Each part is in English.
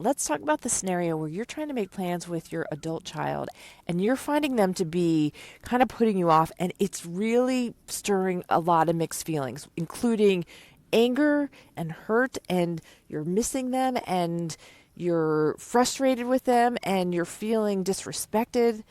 Let's talk about the scenario where you're trying to make plans with your adult child and you're finding them to be kind of putting you off, and it's really stirring a lot of mixed feelings, including anger and hurt, and you're missing them and you're frustrated with them and you're feeling disrespected.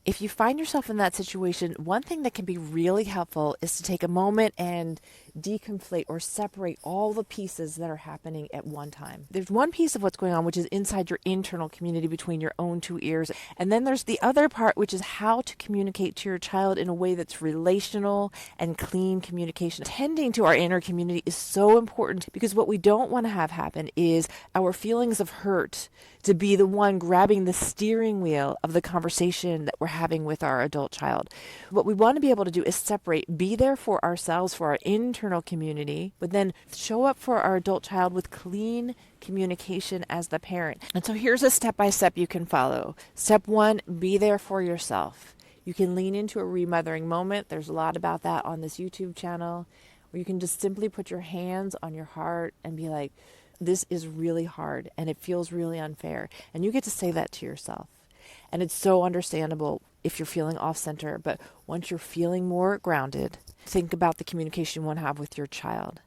If you find yourself in that situation, one thing that can be really helpful is to take a moment and deconflate or separate all the pieces that are happening at one time. There's one piece of what's going on, which is inside your internal community between your own two ears. And then there's the other part, which is how to communicate to your child in a way that's relational and clean communication. Tending to our inner community is so important, because what we don't want to have happen is our feelings of hurt to be the one grabbing the steering wheel of the conversation that we're having with our adult child. What we want to be able to do is separate, be there for ourselves, for our internal community, but then show up for our adult child with clean communication as the parent. And so here's a step-by-step you can follow. Step 1, be there for yourself. You can lean into a remothering moment. There's a lot about that on this YouTube channel, where you can just simply put your hands on your heart and be like, this is really hard and it feels really unfair. And you get to say that to yourself. And it's so understandable if you're feeling off center, but once you're feeling more grounded, think about the communication you want to have with your child.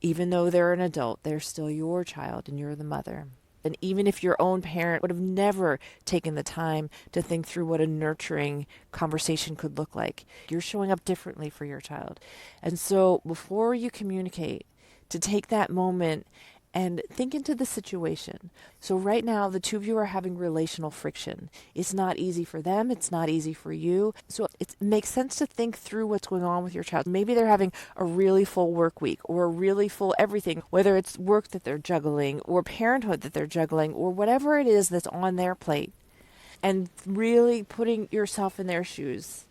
Even though they're an adult, they're still your child and you're the mother. And even if your own parent would have never taken the time to think through what a nurturing conversation could look like, you're showing up differently for your child. And so before you communicate, to take that moment and think into the situation. So right now, the two of you are having relational friction. It's not easy for them. It's not easy for you. So it makes sense to think through what's going on with your child. Maybe they're having a really full work week or a really full everything, whether it's work that they're juggling or parenthood that they're juggling or whatever it is that's on their plate. And really putting yourself in their shoes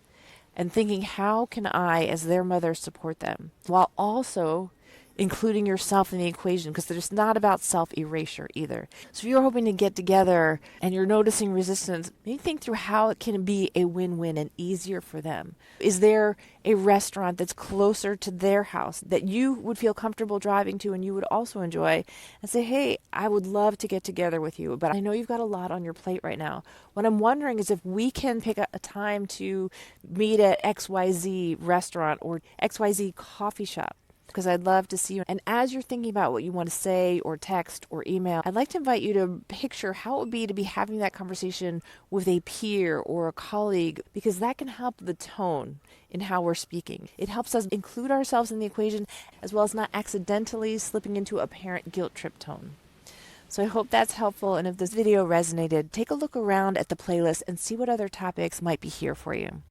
and thinking, how can I, as their mother, support them? While also including yourself in the equation, because it's not about self-erasure either. So if you're hoping to get together and you're noticing resistance, maybe think through how it can be a win-win and easier for them. Is there a restaurant that's closer to their house that you would feel comfortable driving to and you would also enjoy? And say, hey, I would love to get together with you, but I know you've got a lot on your plate right now. What I'm wondering is if we can pick a time to meet at XYZ restaurant or XYZ coffee shop, because I'd love to see you. And as you're thinking about what you want to say or text or email, I'd like to invite you to picture how it would be to be having that conversation with a peer or a colleague, because that can help the tone in how we're speaking. It helps us include ourselves in the equation, as well as not accidentally slipping into a parent guilt trip tone. So I hope that's helpful, and if this video resonated, take a look around at the playlist and see what other topics might be here for you.